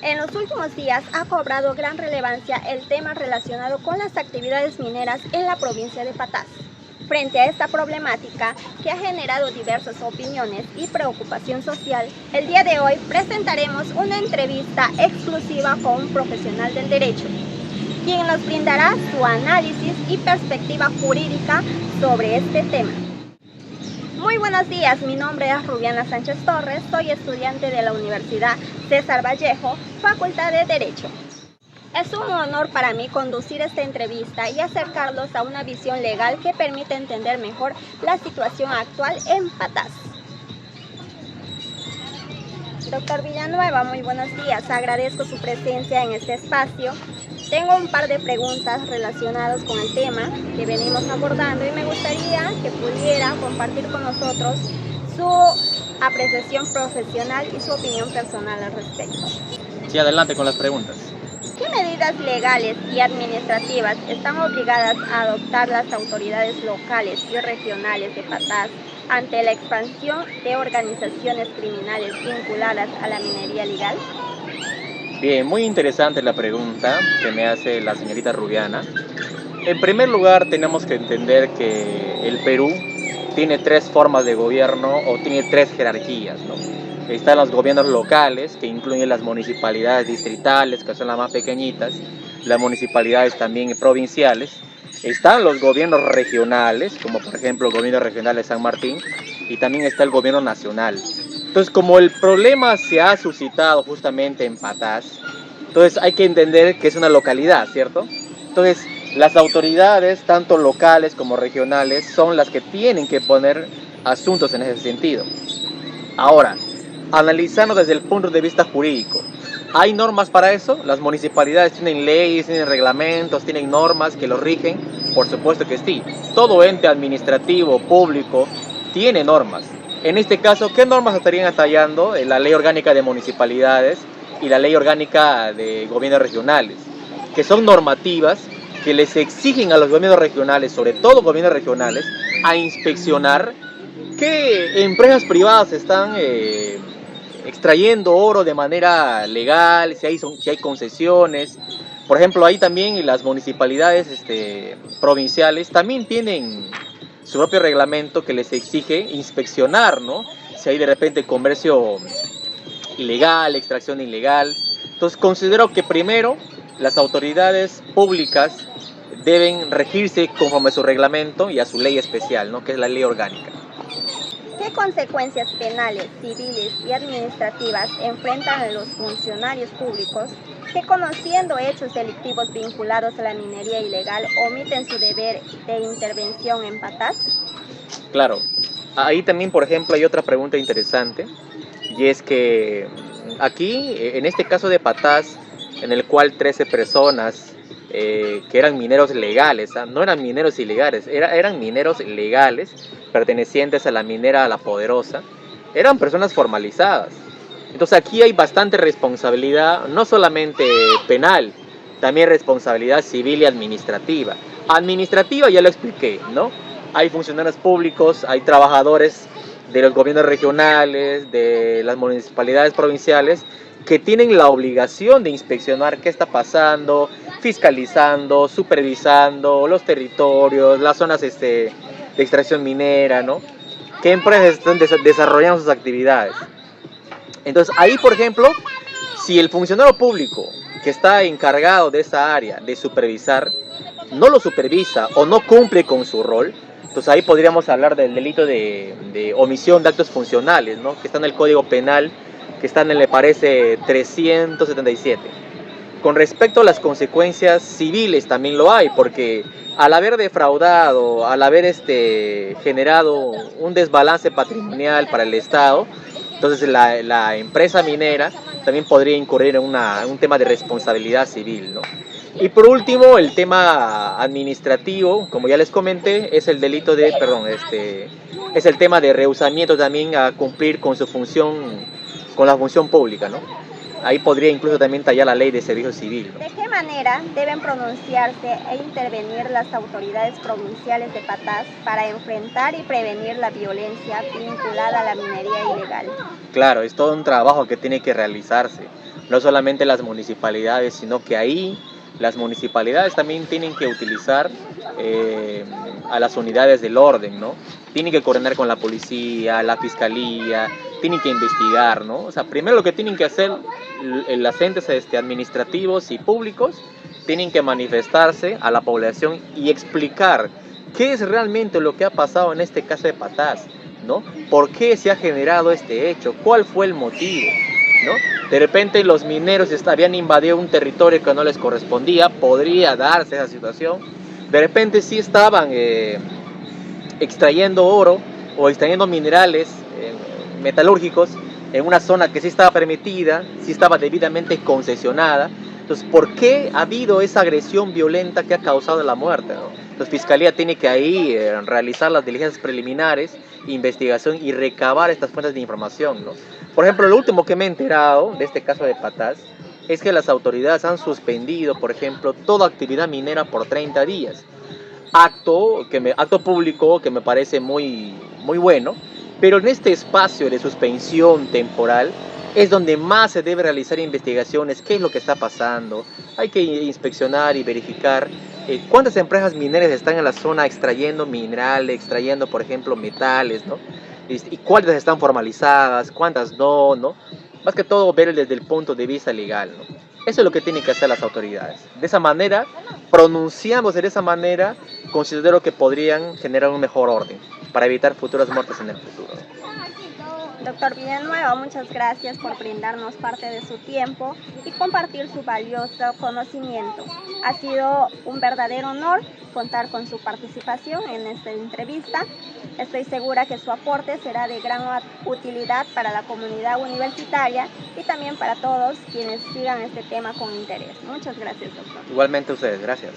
En los últimos días ha cobrado gran relevancia el tema relacionado con las actividades mineras en la provincia de Patás. Frente a esta problemática, que ha generado diversas opiniones y preocupación social, el día de hoy presentaremos una entrevista exclusiva con un profesional del derecho, quien nos brindará su análisis y perspectiva jurídica sobre este tema. Muy buenos días, mi nombre es Rubiana Sánchez Torres, soy estudiante de la Universidad César Vallejo, Facultad de Derecho. Es un honor para mí conducir esta entrevista y acercarlos a una visión legal que permita entender mejor la situación actual en Patás. Doctor Villanueva, muy buenos días. Agradezco su presencia en este espacio. Tengo un par de preguntas relacionadas con el tema que venimos abordando y me gustaría que pudiera compartir con nosotros su apreciación profesional y su opinión personal al respecto. Sí, adelante con las preguntas. ¿Qué medidas legales y administrativas están obligadas a adoptar las autoridades locales y regionales de Patás ante la expansión de organizaciones criminales vinculadas a la minería ilegal? Bien, muy interesante la pregunta que me hace la señorita Rubiana. En primer lugar, tenemos que entender que el Perú tiene tres formas de gobierno o tiene tres jerarquías, ¿no? Están los gobiernos locales, que incluyen las municipalidades distritales, que son las más pequeñitas, las municipalidades también provinciales. Están los gobiernos regionales, como por ejemplo el gobierno regional de San Martín, y también está el gobierno nacional. Entonces, como el problema se ha suscitado justamente en Patás, entonces hay que entender que es una localidad, ¿cierto? Entonces, las autoridades, tanto locales como regionales, son las que tienen que poner asuntos en ese sentido. Ahora, analizando desde el punto de vista jurídico, ¿hay normas para eso? Las municipalidades tienen leyes, tienen reglamentos, tienen normas que los rigen. Por supuesto que sí. Todo ente administrativo, público, tiene normas. En este caso, ¿qué normas estarían atallando? La Ley Orgánica de Municipalidades y la Ley Orgánica de Gobiernos Regionales, que son normativas que les exigen a los gobiernos regionales, sobre todo gobiernos regionales, a inspeccionar qué empresas privadas están extrayendo oro de manera legal, si hay concesiones. Por ejemplo, ahí también las municipalidades provinciales también tienen su propio reglamento que les exige inspeccionar, ¿no? Si hay de repente comercio ilegal, extracción ilegal. Entonces considero que primero las autoridades públicas deben regirse conforme a su reglamento y a su ley especial, ¿no? Que es la ley orgánica. ¿Qué consecuencias penales, civiles y administrativas enfrentan los funcionarios públicos que, conociendo hechos delictivos vinculados a la minería ilegal, omiten su deber de intervención en Patás? Claro, ahí también, por ejemplo, hay otra pregunta interesante, y es que aquí, en este caso de Patás, en el cual 13 personas que eran mineros legales, no eran mineros ilegales, eran mineros legales, pertenecientes a la minera La Poderosa, eran personas formalizadas. Entonces aquí hay bastante responsabilidad, no solamente penal, también responsabilidad civil y administrativa. Administrativa ya lo expliqué, ¿no? Hay funcionarios públicos, hay trabajadores de los gobiernos regionales, de las municipalidades provinciales, que tienen la obligación de inspeccionar qué está pasando, fiscalizando, supervisando los territorios, las zonas de extracción minera, ¿no? ¿Qué empresas están desarrollando sus actividades? Entonces ahí, por ejemplo, si el funcionario público que está encargado de esa área de supervisar no lo supervisa o no cumple con su rol, entonces ahí podríamos hablar del delito de omisión de actos funcionales, ¿no? Que está en el Código Penal, que está en el, me parece, 377. Con respecto a las consecuencias civiles también lo hay, porque al haber defraudado, al haber generado un desbalance patrimonial para el Estado, entonces la empresa minera también podría incurrir en un tema de responsabilidad civil, ¿no? Y por último, el tema administrativo, como ya les comenté, es el delito de, es el tema de rehusamiento también a cumplir con su función, con la función pública, ¿no? Ahí podría incluso también tallar la ley de servicio civil, ¿no? ¿De qué manera deben pronunciarse e intervenir las autoridades provinciales de Patás para enfrentar y prevenir la violencia vinculada a la minería ilegal? Claro, es todo un trabajo que tiene que realizarse. no solamente las municipalidades, sino que ahí las municipalidades también tienen que utilizar a las unidades del orden, ¿no? Tienen que coordinar con la policía, la fiscalía, tienen que investigar, ¿no? O sea, primero lo que tienen que hacer los entes administrativos y públicos, tienen que manifestarse a la población y explicar qué es realmente lo que ha pasado en este caso de Patás, ¿no? ¿Por qué se ha generado este hecho? ¿Cuál fue el motivo? ¿No? De repente los mineros habían invadido un territorio que no les correspondía, podría darse esa situación. De repente sí estaban extrayendo oro o extrayendo minerales metalúrgicos en una zona que sí estaba permitida, sí estaba debidamente concesionada. Entonces, ¿por qué ha habido esa agresión violenta que ha causado la muerte, ¿no? Entonces, Fiscalía tiene que ahí realizar las diligencias preliminares, investigación y recabar estas fuentes de información, ¿no? Por ejemplo, lo último que me he enterado de este caso de Patás es que las autoridades han suspendido, por ejemplo, toda actividad minera por 30 días. Acto público que me parece muy bueno, pero en este espacio de suspensión temporal es donde más se debe realizar investigaciones, qué es lo que está pasando. Hay que inspeccionar y verificar cuántas empresas mineras están en la zona extrayendo minerales, extrayendo, por ejemplo, metales, ¿no? Y cuántas están formalizadas, cuántas no, ¿no? Más que todo ver desde el punto de vista legal, ¿no? Eso es lo que tienen que hacer las autoridades. De esa manera, pronunciándose de esa manera, considero que podrían generar un mejor orden para evitar futuras muertes en el futuro. Doctor Villanueva, muchas gracias por brindarnos parte de su tiempo y compartir su valioso conocimiento. Ha sido un verdadero honor contar con su participación en esta entrevista. Estoy segura que su aporte será de gran utilidad para la comunidad universitaria y también para todos quienes sigan este tema con interés. Muchas gracias, doctor. Igualmente a ustedes, gracias.